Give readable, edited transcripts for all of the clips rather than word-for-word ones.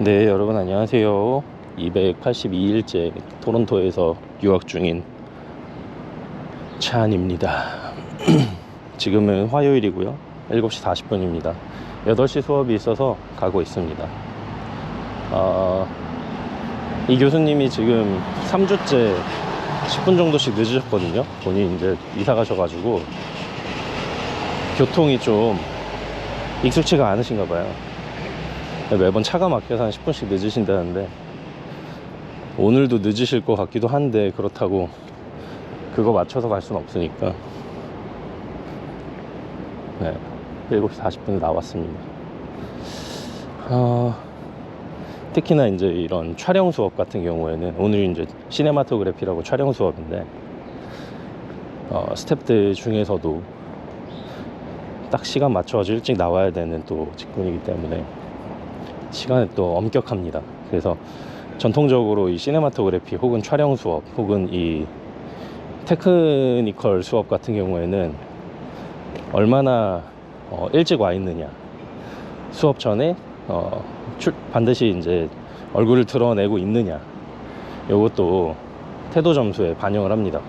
네, 여러분 안녕하세요. 282일째 토론토에서 유학 중인 차안입니다. 지금은 화요일이고요. 7시 40분입니다. 8시 수업이 있어서 가고 있습니다. 이 교수님이 지금 3주째 10분 정도씩 늦으셨거든요. 본인이 이제 이사 가셔가지고 교통이 좀 익숙치가 않으신가 봐요. 매번 차가 막혀서 한 10분씩 늦으신다는데 오늘도 늦으실 것 같기도 한데 그렇다고 그거 맞춰서 갈 수는 없으니까 7시 40분에 나왔습니다. 특히나 이제 이런 촬영 수업 같은 경우에는 오늘 이제 시네마토그래피라고 촬영 수업인데 스태프들 중에서도 딱 시간 맞춰가지고 일찍 나와야 되는 또 직군이기 때문에 시간에 또 엄격합니다. 그래서 전통적으로 이 시네마토그래피 혹은 촬영 수업 혹은 이 테크니컬 수업 같은 경우에는 얼마나 일찍 와 있느냐, 수업 전에 반드시 이제 얼굴을 드러내고 있느냐, 요것도 태도 점수에 반영을 합니다.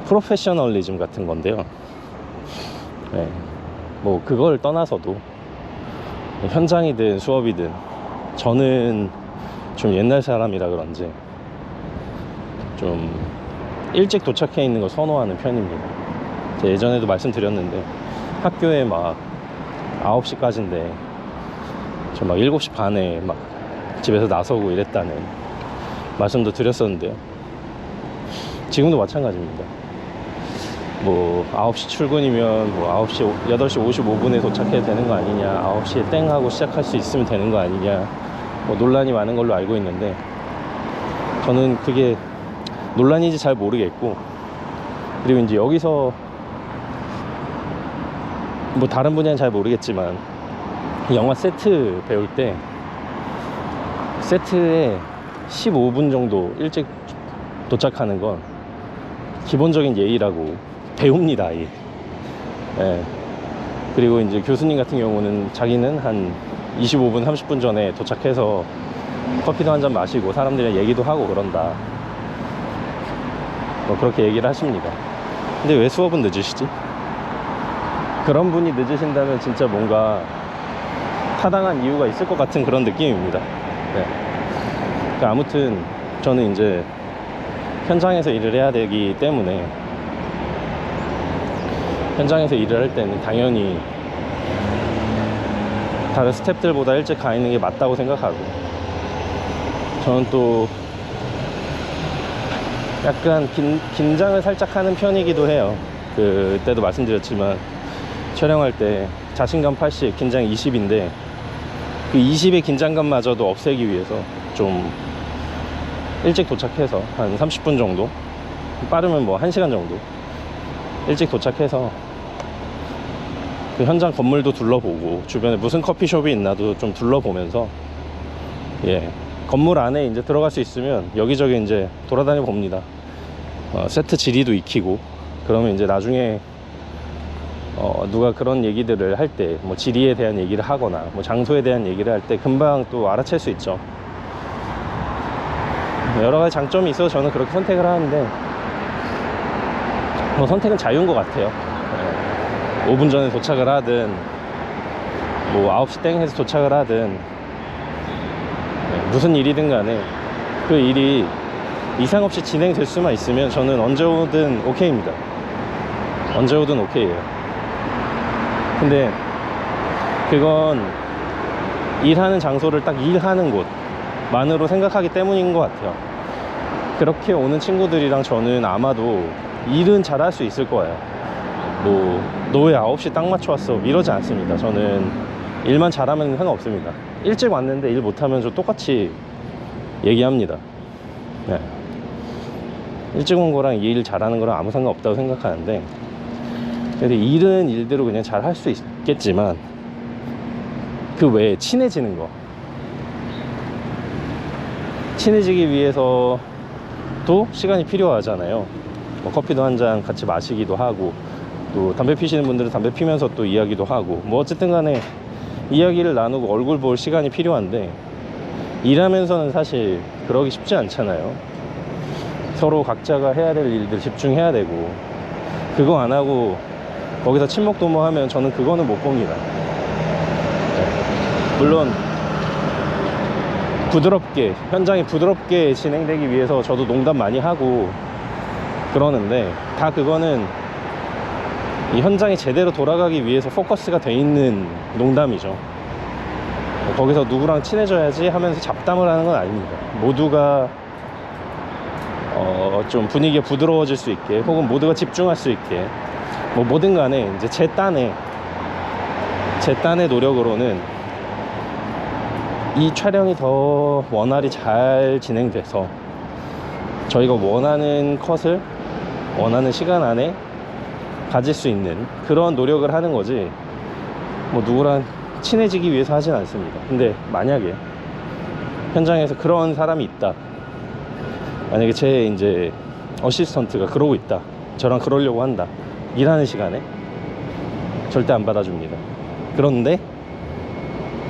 프로페셔널리즘 같은 건데요. 뭐 그걸 떠나서도 현장이든 수업이든 저는 좀 옛날 사람이라 그런지 좀 일찍 도착해 있는 걸 선호하는 편입니다. 제가 예전에도 말씀드렸는데 학교에 막 9시까지인데 저 막 7시 반에 막 집에서 나서고 이랬다는 말씀도 드렸었는데요. 지금도 마찬가지입니다. 뭐 9시 출근이면 뭐 8시 55분에 도착해도 되는 거 아니냐, 9시에 땡 하고 시작할 수 있으면 되는 거 아니냐, 뭐 논란이 많은 걸로 알고 있는데 저는 그게 논란인지 잘 모르겠고, 그리고 이제 여기서 뭐 다른 분야는 잘 모르겠지만 영화 세트 배울 때 세트에 15분 정도 일찍 도착하는 건 기본적인 예의라고 배웁니다. 그리고 이제 교수님 같은 경우는 자기는 한 25분 30분 전에 도착해서 커피도 한잔 마시고 사람들이랑 얘기도 하고 그런다, 뭐 그렇게 얘기를 하십니다. 근데 왜 수업은 늦으시지? 그런 분이 늦으신다면 진짜 뭔가 타당한 이유가 있을 것 같은 그런 느낌입니다. 그러니까 아무튼 저는 이제 현장에서 일을 해야 되기 때문에 현장에서 일을 할 때는 당연히 다른 스태프들보다 일찍 가 있는 게 맞다고 생각하고, 저는 또 약간 긴장을 살짝 하는 편이기도 해요. 그때도 말씀드렸지만 촬영할 때 자신감 80, 긴장 20인데 그 20의 긴장감마저도 없애기 위해서 좀 일찍 도착해서 한 30분 정도, 빠르면 뭐 1시간 정도 일찍 도착해서 그 현장 건물도 둘러보고 주변에 무슨 커피숍이 있나도 좀 둘러보면서 건물 안에 이제 들어갈 수 있으면 여기저기 이제 돌아다녀 봅니다. 세트 지리도 익히고, 그러면 이제 나중에 누가 그런 얘기들을 할 때 뭐 지리에 대한 얘기를 하거나 뭐 장소에 대한 얘기를 할 때 금방 또 알아챌 수 있죠. 여러 가지 장점이 있어서 저는 그렇게 선택을 하는데 뭐 선택은 자유인 것 같아요. 5분 전에 도착을 하든 뭐 9시 땡 해서 도착을 하든 무슨 일이든 간에 그 일이 이상 없이 진행될 수만 있으면 저는 언제 오든 오케이입니다. 언제 오든 오케이예요. 근데 그건 일하는 장소를 딱 일하는 곳만으로 생각하기 때문인 것 같아요. 그렇게 오는 친구들이랑 저는 아마도 일은 잘할 수 있을 거예요. 뭐 너 왜 9시 딱 맞춰 왔어 이러지 않습니다. 저는 일만 잘하면 상관없습니다. 일찍 왔는데 일 못하면 저 똑같이 얘기합니다. 일찍 온 거랑 이 일 잘하는 거랑 아무 상관없다고 생각하는데, 근데 일은 일대로 그냥 잘 할 수 있겠지만 그 외에 친해지는 거, 친해지기 위해서도 시간이 필요하잖아요. 뭐 커피도 한 잔 같이 마시기도 하고, 또 담배 피시는 분들은 담배 피면서 또 이야기도 하고, 뭐 어쨌든 간에 이야기를 나누고 얼굴 볼 시간이 필요한데 일하면서는 사실 그러기 쉽지 않잖아요. 서로 각자가 해야 될 일들 집중해야 되고, 그거 안 하고 거기서 친목 도모하면 저는 그거는 못 봅니다. 물론 부드럽게, 현장이 부드럽게 진행되기 위해서 저도 농담 많이 하고 그러는데, 다 그거는 이 현장이 제대로 돌아가기 위해서 포커스가 돼 있는 농담이죠. 거기서 누구랑 친해져야지 하면서 잡담을 하는 건 아닙니다. 모두가 좀 분위기가 부드러워질 수 있게, 혹은 모두가 집중할 수 있게, 뭐 뭐든 간에 이제 제 딴의 노력으로는 이 촬영이 더 원활히 잘 진행돼서 저희가 원하는 컷을 원하는 시간 안에 가질 수 있는 그런 노력을 하는 거지, 뭐 누구랑 친해지기 위해서 하진 않습니다. 근데 만약에 현장에서 그런 사람이 있다, 만약에 제 이제 어시스턴트가 그러고 있다, 저랑 그러려고 한다, 일하는 시간에, 절대 안 받아줍니다. 그런데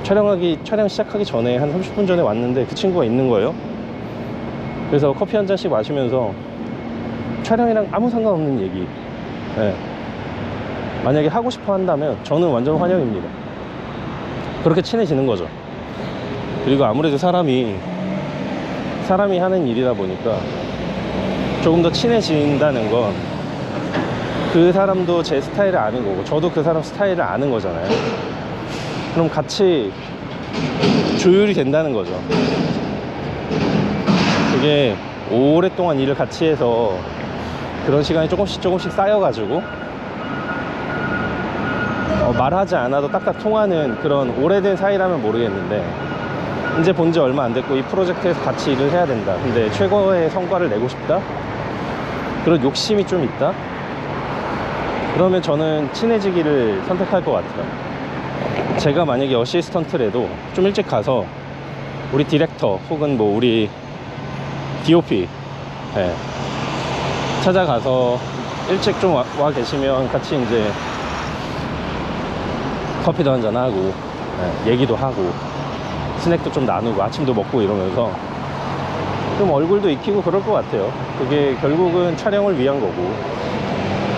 촬영 시작하기 전에 한 30분 전에 왔는데 그 친구가 있는 거예요. 그래서 커피 한 잔씩 마시면서 촬영이랑 아무 상관없는 얘기, 네, 만약에 하고 싶어 한다면 저는 완전 환영입니다. 그렇게 친해지는 거죠. 그리고 아무래도 사람이 하는 일이다 보니까 조금 더 친해진다는 건 그 사람도 제 스타일을 아는 거고, 저도 그 사람 스타일을 아는 거잖아요. 그럼 같이 조율이 된다는 거죠. 그게 오랫동안 일을 같이 해서 그런 시간이 조금씩 쌓여가지고 말하지 않아도 딱딱 통하는 그런 오래된 사이라면 모르겠는데, 이제 본 지 얼마 안 됐고 이 프로젝트에서 같이 일을 해야 된다, 근데 최고의 성과를 내고 싶다, 그런 욕심이 좀 있다, 그러면 저는 친해지기를 선택할 것 같아요. 제가 만약에 어시스턴트라도 좀 일찍 가서 우리 디렉터 혹은 뭐 우리 DOP, 네, 찾아가서 일찍 좀 와 계시면 같이 이제 커피도 한잔하고, 네, 얘기도 하고 스낵도 좀 나누고 아침도 먹고 이러면서 좀 얼굴도 익히고 그럴 것 같아요. 그게 결국은 촬영을 위한 거고,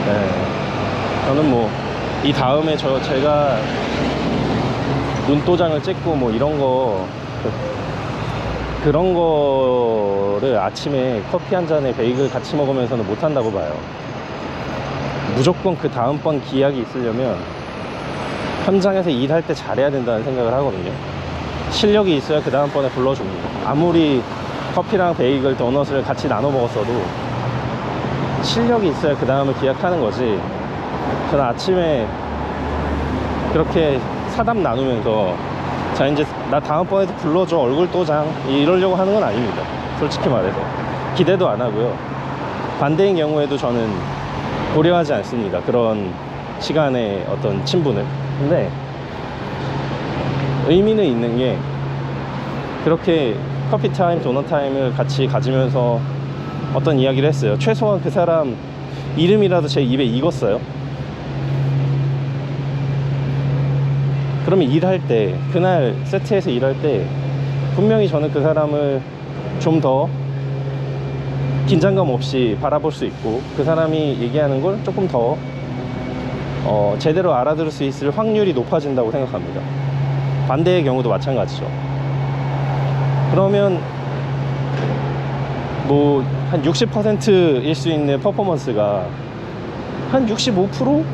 네, 저는 뭐 이 다음에 제가 눈도장을 찍고 뭐 이런 거, 그런 거를 아침에 커피 한 잔에 베이글 같이 먹으면서는 못 한다고 봐요. 무조건 그 다음번 기약이 있으려면 현장에서 일할 때 잘해야 된다는 생각을 하거든요. 실력이 있어야 그 다음번에 불러줍니다. 아무리 커피랑 베이글, 도넛을 같이 나눠 먹었어도 실력이 있어야 그 다음에 기약하는 거지, 저는 아침에 그렇게 사담 나누면서 자 이제 나 다음번에도 불러줘, 얼굴 도장, 이러려고 하는 건 아닙니다. 솔직히 말해서 기대도 안 하고요. 반대인 경우에도 저는 고려하지 않습니다, 그런 시간의 어떤 친분을. 근데 의미는 있는 게, 그렇게 커피 타임, 도넛 타임을 같이 가지면서 어떤 이야기를 했어요. 최소한 그 사람 이름이라도 제 입에 익었어요. 그러면 일할 때, 그날 세트에서 일할 때 분명히 저는 그 사람을 좀 더 긴장감 없이 바라볼 수 있고, 그 사람이 얘기하는 걸 조금 더 제대로 알아들을 수 있을 확률이 높아진다고 생각합니다. 반대의 경우도 마찬가지죠. 그러면 뭐 한 60%일 수 있는 퍼포먼스가 한 65%?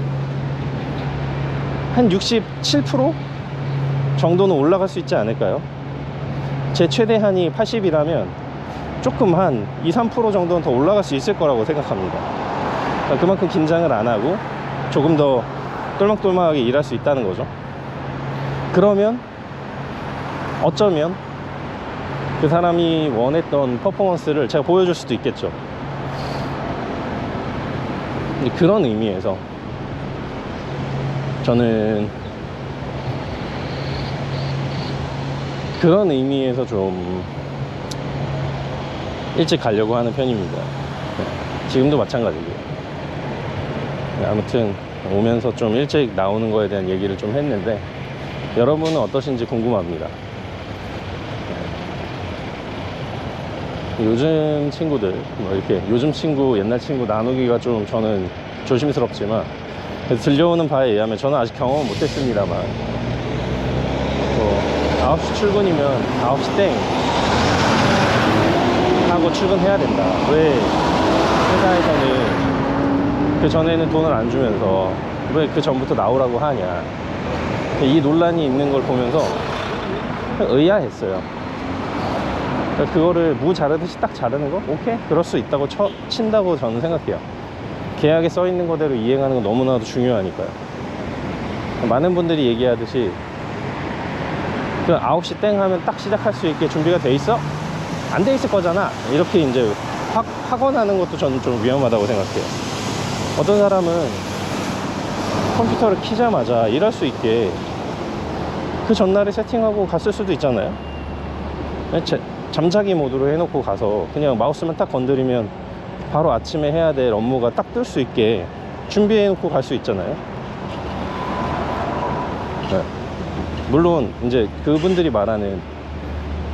한 67% 정도는 올라갈 수 있지 않을까요? 제 최대한이 80이라면 조금 한 2~3% 정도는 더 올라갈 수 있을 거라고 생각합니다. 그러니까 그만큼 긴장을 안 하고 조금 더 똘망똘망하게 일할 수 있다는 거죠. 그러면 어쩌면 그 사람이 원했던 퍼포먼스를 제가 보여줄 수도 있겠죠. 그런 의미에서 저는 좀 일찍 가려고 하는 편입니다. 지금도 마찬가지고요. 아무튼 오면서 좀 일찍 나오는 거에 대한 얘기를 좀 했는데, 여러분은 어떠신지 궁금합니다. 요즘 친구들 뭐 이렇게 요즘 친구 옛날 친구 나누기가 좀 저는 조심스럽지만 들려오는 바에 의하면 저는 아직 경험은 못했습니다만 또 9시 출근이면 9시 땡 하고 출근해야 된다. 왜 회사에서는 그 전에는 돈을 안 주면서 왜 그 전부터 나오라고 하냐, 이 논란이 있는 걸 보면서 의아했어요. 그러니까 그거를 무 자르듯이 딱 자르는 거? 오케이, 그럴 수 있다고 친다고 저는 생각해요. 계약에 써 있는 거대로 이행하는 건 너무나도 중요하니까요. 많은 분들이 얘기하듯이 그 9시 땡 하면 딱 시작할 수 있게 준비가 돼 있어? 안 돼 있을 거잖아. 이렇게 이제 확언하는 것도 저는 좀 위험하다고 생각해요. 어떤 사람은 컴퓨터를 키자마자 일할 수 있게 그 전날에 세팅하고 갔을 수도 있잖아요. 잠자기 모드로 해놓고 가서 그냥 마우스만 딱 건드리면 바로 아침에 해야 될 업무가 딱 뜰 수 있게 준비해놓고 갈 수 있잖아요. 네. 물론 이제 그분들이 말하는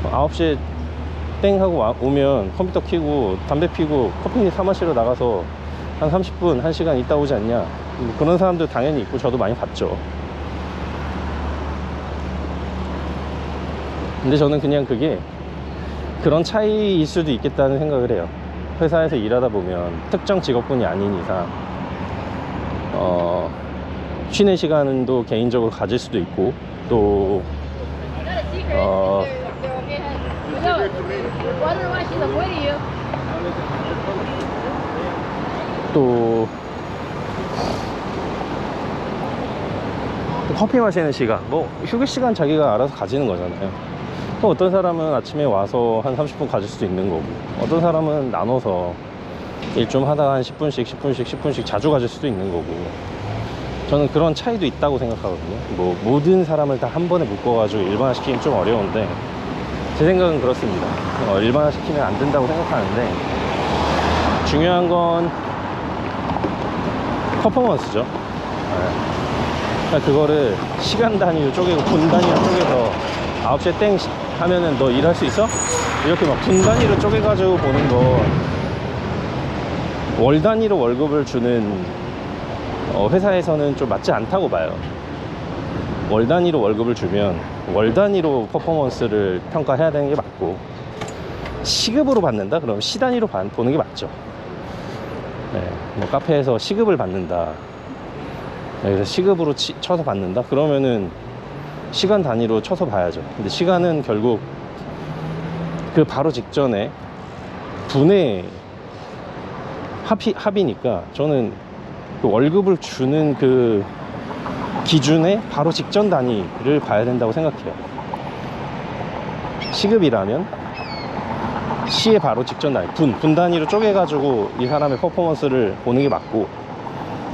9시에 땡 하고 오면 컴퓨터 켜고 담배 피고 커피 사 마시러 나가서 한 30분, 1시간 있다 오지 않냐, 그런 사람들 당연히 있고 저도 많이 봤죠. 근데 저는 그냥 그게 그런 차이일 수도 있겠다는 생각을 해요. 회사에서 일하다 보면 특정 직업군이 아닌 이상 쉬는 시간도 개인적으로 가질 수도 있고, 또 또 커피 마시는 시간, 뭐 휴게 시간 자기가 알아서 가지는 거잖아요. 또 어떤 사람은 아침에 와서 한 30분 가질 수도 있는 거고, 어떤 사람은 나눠서 일 좀 하다가 한 10분씩 자주 가질 수도 있는 거고, 저는 그런 차이도 있다고 생각하거든요. 뭐 모든 사람을 다 한 번에 묶어가지고 일반화시키긴 좀 어려운데, 제 생각은 그렇습니다. 일반화시키면 안 된다고 생각하는데, 중요한 건 퍼포먼스죠. 그러니까 그거를 시간 단위로 쪼개고 분 단위로 쪼개서 9시에 땡 하면은 너 일할 수 있어? 이렇게 막 분 단위로 쪼개가지고 보는 거, 월 단위로 월급을 주는 회사에서는 좀 맞지 않다고 봐요. 월 단위로 월급을 주면 월 단위로 퍼포먼스를 평가해야 되는 게 맞고, 시급으로 받는다? 그럼 시 단위로 보는 게 맞죠. 네, 뭐 카페에서 시급을 받는다, 네, 그래서 시급으로 쳐서 받는다? 그러면은 시간 단위로 쳐서 봐야죠. 근데 시간은 결국 그 바로 직전에 분의 합이니까, 저는 그 월급을 주는 그 기준에 바로 직전 단위를 봐야 된다고 생각해요. 시급이라면 시의 바로 직전 단위, 분 단위로 쪼개가지고 이 사람의 퍼포먼스를 보는 게 맞고,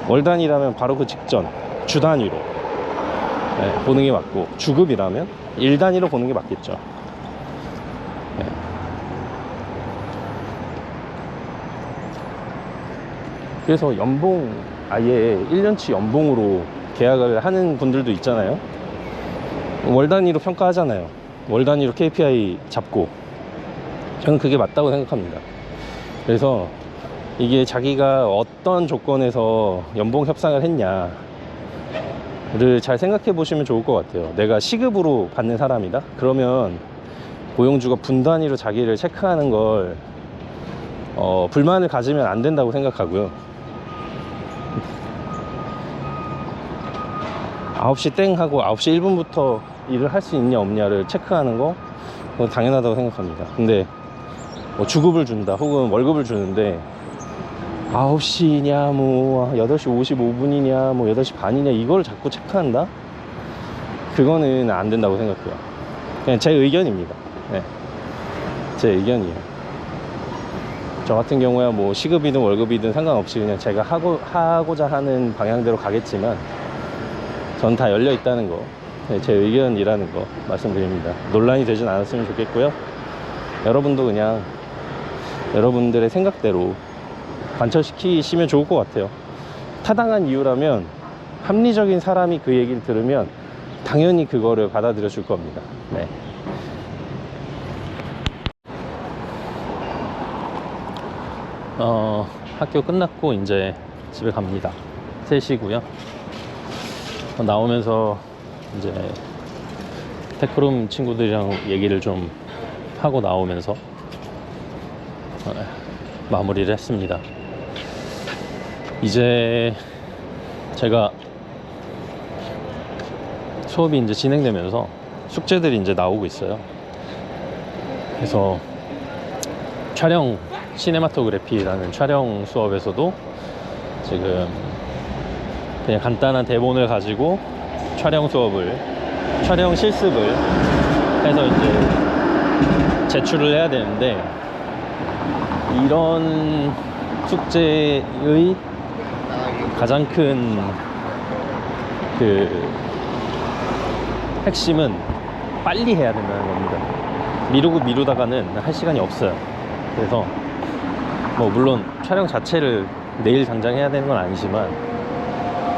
월 단위라면 바로 그 직전 주 단위로 보는 게 맞고, 주급이라면 일 단위로 보는 게 맞겠죠. 네. 그래서 연봉 아예 1년치 연봉으로 계약을 하는 분들도 있잖아요. 월 단위로 평가하잖아요. 월 단위로 KPI 잡고, 저는 그게 맞다고 생각합니다. 그래서 이게 자기가 어떤 조건에서 연봉 협상을 했냐를 잘 생각해 보시면 좋을 것 같아요. 내가 시급으로 받는 사람이다? 그러면 고용주가 분 단위로 자기를 체크하는 걸 불만을 가지면 안 된다고 생각하고요. 9시 땡 하고 9시 1분부터 일을 할 수 있냐 없냐를 체크하는 거, 그건 당연하다고 생각합니다. 근데 뭐 주급을 준다 혹은 월급을 주는데 9시냐 뭐 8시 55분이냐 뭐 8시 반이냐 이걸 자꾸 체크한다? 그거는 안 된다고 생각해요. 그냥 제 의견입니다. 네. 제 의견이에요. 저 같은 경우야 뭐 시급이든 월급이든 상관없이 그냥 제가 하고자 하는 방향대로 가겠지만, 전 다 열려 있다는 거, 네, 제 의견이라는 거 말씀드립니다. 논란이 되진 않았으면 좋겠고요. 여러분도 그냥 여러분들의 생각대로 관철시키시면 좋을 것 같아요. 타당한 이유라면, 합리적인 사람이 그 얘기를 들으면 당연히 그거를 받아들여 줄 겁니다. 네. 학교 끝났고 이제 집에 갑니다. 3시고요. 나오면서 이제 테크룸 친구들이랑 얘기를 좀 하고 나오면서 마무리를 했습니다. 이제 제가 수업이 이제 진행되면서 숙제들이 이제 나오고 있어요. 그래서 촬영 시네마토그래피라는 촬영 수업에서도 지금 그냥 간단한 대본을 가지고 촬영 실습을 해서 이제 제출을 해야 되는데, 이런 숙제의 가장 큰 핵심은 빨리 해야 된다는 겁니다. 미루다가는 할 시간이 없어요. 그래서 뭐 물론 촬영 자체를 내일 당장 해야 되는 건 아니지만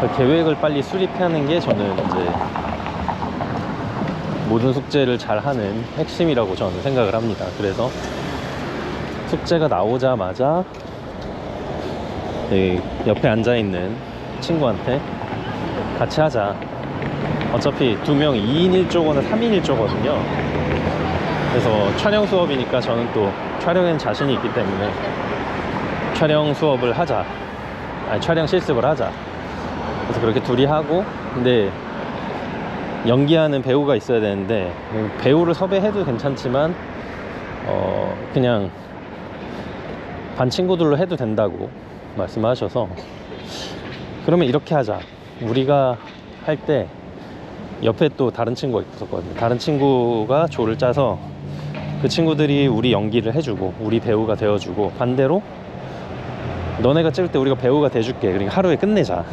그 계획을 빨리 수립하는 게 저는 이제 모든 숙제를 잘 하는 핵심이라고 저는 생각을 합니다. 그래서 숙제가 나오자마자 옆에 앉아있는 친구한테 같이 하자. 어차피 2명 2인 1조거나 3인 1조거든요. 그래서 촬영 수업이니까 저는 또 촬영엔 자신이 있기 때문에 촬영 수업을 하자. 촬영 실습을 하자. 그래서 그렇게 둘이 하고, 근데 연기하는 배우가 있어야 되는데 배우를 섭외해도 괜찮지만 그냥 반 친구들로 해도 된다고 말씀하셔서, 그러면 이렇게 하자. 우리가 할 때 옆에 또 다른 친구가 있었거든요. 다른 친구가 조를 짜서 그 친구들이 우리 연기를 해주고 우리 배우가 되어주고, 반대로 너네가 찍을 때 우리가 배우가 돼줄게. 그러니까 하루에 끝내자.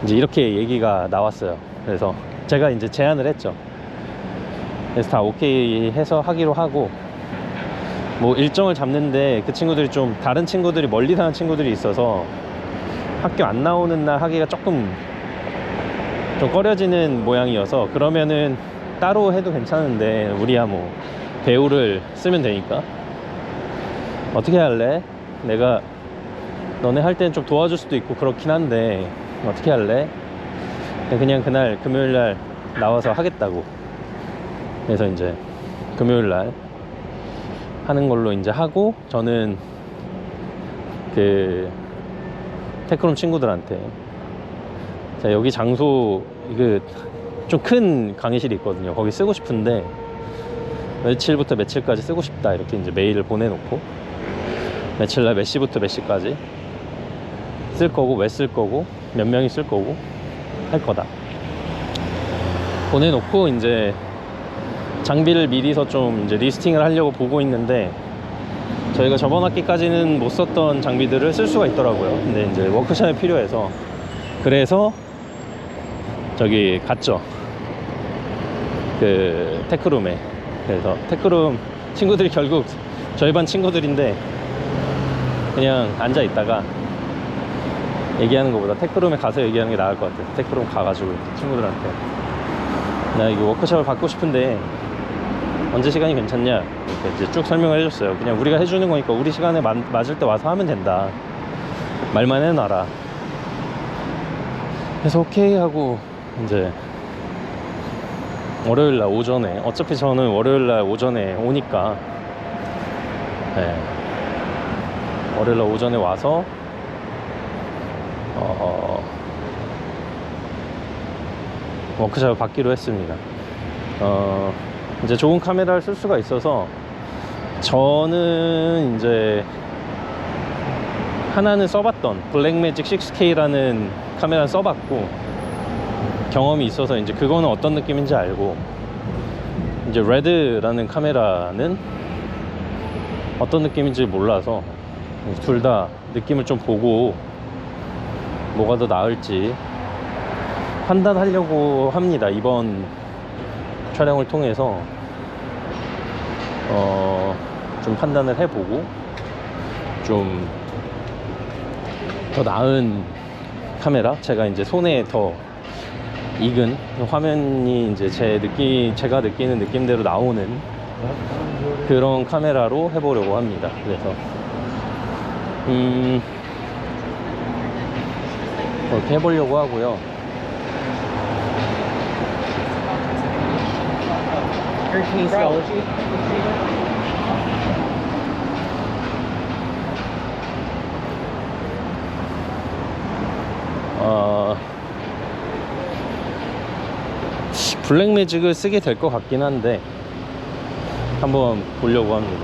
이제 이렇게 얘기가 나왔어요. 그래서 제가 이제 제안을 했죠. 그래서 다 오케이 해서 하기로 하고, 뭐 일정을 잡는데 그 친구들이 좀 다른 친구들이 멀리 사는 친구들이 있어서 학교 안 나오는 날 하기가 조금 좀 꺼려지는 모양이어서, 그러면은 따로 해도 괜찮은데 우리야 뭐 배우를 쓰면 되니까 어떻게 할래? 내가 너네 할 때는 좀 도와줄 수도 있고 그렇긴 한데 어떻게 할래? 그냥 그날 금요일날 나와서 하겠다고. 그래서 이제 금요일날 하는 걸로 이제 하고, 저는 그 테크룸 친구들한테 자, 여기 장소 좀 큰 강의실이 있거든요. 거기 쓰고 싶은데 며칠부터 며칠까지 쓰고 싶다, 이렇게 이제 메일을 보내놓고 며칠날 몇 시부터 몇 시까지 쓸 거고, 왜 쓸 거고, 몇 명이 쓸 거고 할 거다 보내놓고, 이제 장비를 미리서 좀 이제 리스팅을 하려고 보고 있는데, 저희가 저번 학기까지는 못 썼던 장비들을 쓸 수가 있더라고요. 근데 이제 워크샵이 필요해서, 그래서 저기 갔죠. 그 테크룸에. 그래서 테크룸 친구들이 결국 저희 반 친구들인데, 그냥 앉아 있다가 얘기하는 것보다 테크룸에 가서 얘기하는 게 나을 것 같아요. 테크룸 가가지고 친구들한테 나 이거 워크숍을 받고 싶은데 언제 시간이 괜찮냐, 이렇게 이제 쭉 설명을 해줬어요. 그냥 우리가 해주는 거니까 우리 시간에 맞을 때 와서 하면 된다, 말만 해놔라. 그래서 오케이 하고, 이제 월요일날 오전에, 어차피 저는 월요일날 오전에 오니까, 네, 월요일날 오전에 와서 워크숍을 받기로 했습니다. 이제 좋은 카메라를 쓸 수가 있어서, 저는 이제 하나는 써봤던 블랙매직 6K라는 카메라를 써봤고 경험이 있어서 이제 그거는 어떤 느낌인지 알고, 이제 레드라는 카메라는 어떤 느낌인지 몰라서 둘 다 느낌을 좀 보고 뭐가 더 나을지 판단하려고 합니다. 이번 촬영을 통해서 좀 판단을 해보고 좀 더 나은 카메라, 제가 이제 손에 더 익은 화면이 이제 제가 느끼는 느낌대로 나오는 그런 카메라로 해보려고 합니다. 그래서 그렇게 해보려고 하고요. 블랙 매직을 쓰게 될 것 같긴 한데 한번 보려고 합니다.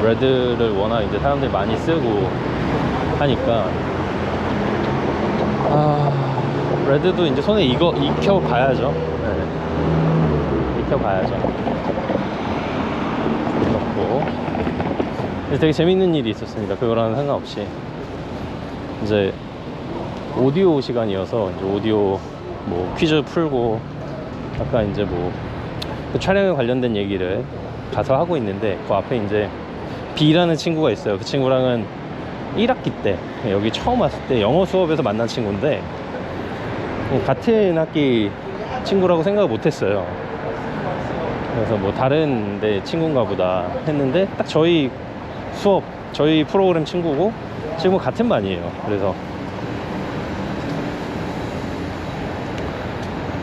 레드를 워낙 이제 사람들이 많이 쓰고 하니까 레드도 이제 손에 익혀봐야죠. 네. 익혀봐야죠. 그렇고 되게 재밌는 일이 있었습니다. 그거랑 상관없이 이제 오디오 시간이어서 이제 오디오 뭐 퀴즈 풀고 아까 이제 뭐 그 촬영에 관련된 얘기를 가서 하고 있는데 그 앞에 이제 B라는 친구가 있어요. 그 친구랑은 1학기 때 여기 처음 왔을 때 영어 수업에서 만난 친구인데 같은 학기 친구라고 생각을 못했어요. 그래서 뭐 다른 데 친구인가 보다 했는데 딱 저희 수업 저희 프로그램 친구고 지금 같은 반이에요. 그래서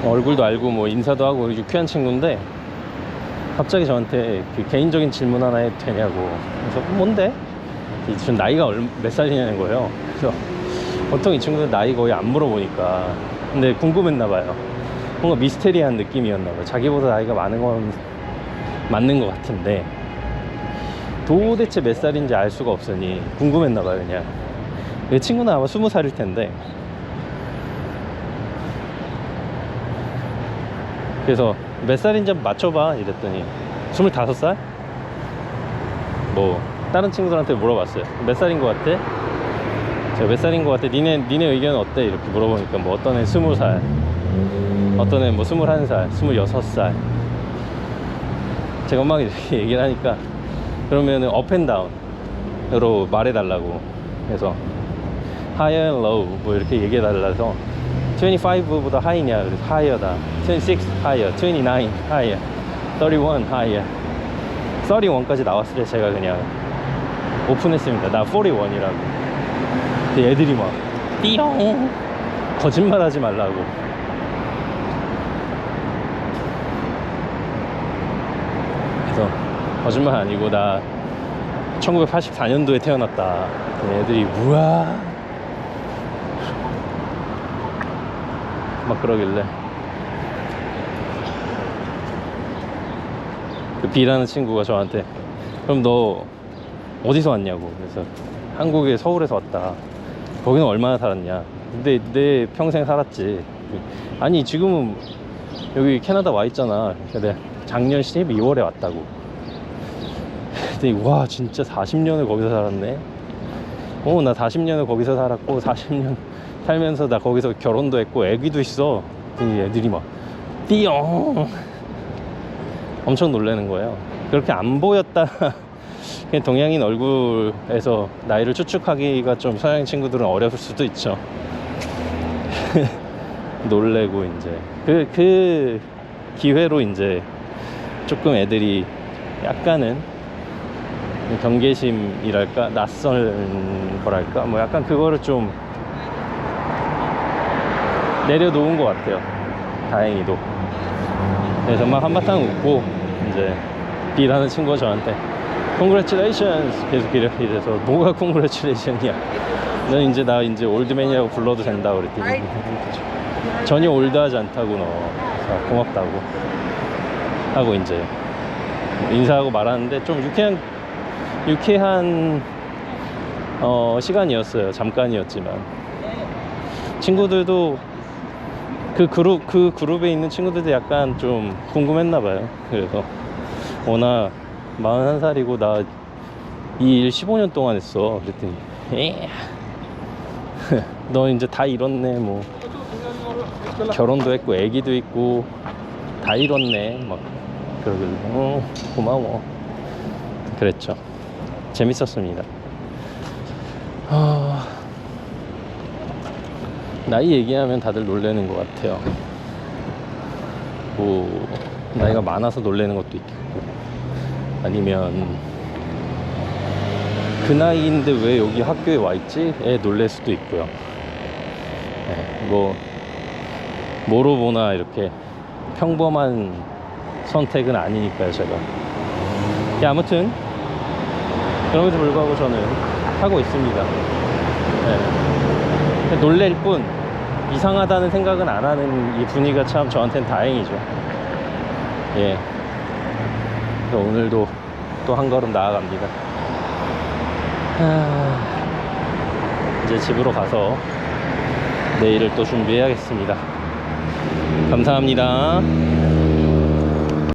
얼굴도 알고 뭐 인사도 하고 유쾌한 친구인데 갑자기 저한테 그 개인적인 질문 하나 해도 되냐고. 그래서 뭔데? 지금 나이가 몇 살이냐는 거예요. 그래서 보통 이 친구들 나이 거의 안 물어보니까 근데 궁금했나봐요. 뭔가 미스테리한 느낌이었나봐요. 자기보다 나이가 많은 건 맞는 것 같은데 도대체 몇 살인지 알 수가 없으니 궁금했나봐요. 그냥 내 친구는 아마 20살일 텐데 그래서 몇 살인지 한번 맞춰봐 이랬더니 25살? 뭐 다른 친구들한테 물어봤어요. 몇 살인 것 같아? 제가 몇 살인 것 같아? 니네 의견은 어때? 이렇게 물어보니까 뭐 어떤 애 20살, 어떤 애 뭐 21살, 26살. 제가 막 이렇게 얘기를 하니까 그러면은 업앤다운으로 말해달라고 해서 higher and low 뭐 이렇게 얘기해달라서 25보다 하이냐? 그래서 하이어다. 26 하이어, 29 하이어, 31 하이어. 31까지 나왔을 때 제가 그냥 오픈했습니다. 나 41이라고. 근데 애들이 막 띠용 거짓말 하지 말라고. 그래서 거짓말 아니고 나 1984년도에 태어났다. 애들이 우와 막 그러길래 그 B라는 친구가 저한테 그럼 너 어디서 왔냐고. 그래서 한국에 서울에서 왔다. 거기는 얼마나 살았냐. 근데 내 평생 살았지. 아니 지금은 여기 캐나다 와 있잖아. 그래서 내가 작년 12월에 왔다고. 근데 와 진짜 40년을 거기서 살았네. 나 40년을 거기서 살았고 40년 살면서 나 거기서 결혼도 했고 애기도 있어. 애들이 막 띠용 엄청 놀라는 거예요. 그렇게 안 보였다 그냥 동양인 얼굴에서 나이를 추측하기가 좀 서양 친구들은 어려울 수도 있죠. 놀래고 이제 그 기회로 이제 조금 애들이 약간은 경계심이랄까 낯선 거랄까 뭐 약간 그거를 좀 내려놓은 것 같아요. 다행히도. 그래서 막 한바탕 웃고 이제 B라는 친구가 저한테 Congratulations 계속 이렇게 이래서 뭐가 Congratulations이야. 너 이제 나 이제 올드맨이라고 불러도 된다 그랬더니 전혀 올드하지 않다고 너. 그래서 고맙다고 하고 이제 인사하고 말하는데 좀 유쾌한 시간이었어요. 잠깐이었지만 친구들도 그 그룹에 있는 친구들도 약간 좀 궁금했나봐요. 그래서 나 41살이고 나 이 일 15년 동안 했어. 그랬더니 너 이제 다 이뤘네. 뭐 결혼도 했고 애기도 있고 다 이뤘네. 막 그러길래 고마워. 그랬죠. 재밌었습니다. 나이 얘기하면 다들 놀라는 것 같아요. 뭐 나이가 많아서 놀라는 것도 있고 아니면 그 나이인데 왜 여기 학교에 와 있지?에 놀랄 수도 있고요. 네, 뭐 뭐로 보나 이렇게 평범한 선택은 아니니까요, 제가. 예, 아무튼 그럼에도 불구하고 저는 하고 있습니다. 네. 놀랄 뿐 이상하다는 생각은 안 하는 이 분위기가 참 저한테는 다행이죠. 예. 그래서 오늘도 또 한 걸음 나아갑니다. 이제 집으로 가서 내일을 또 준비해야겠습니다. 감사합니다.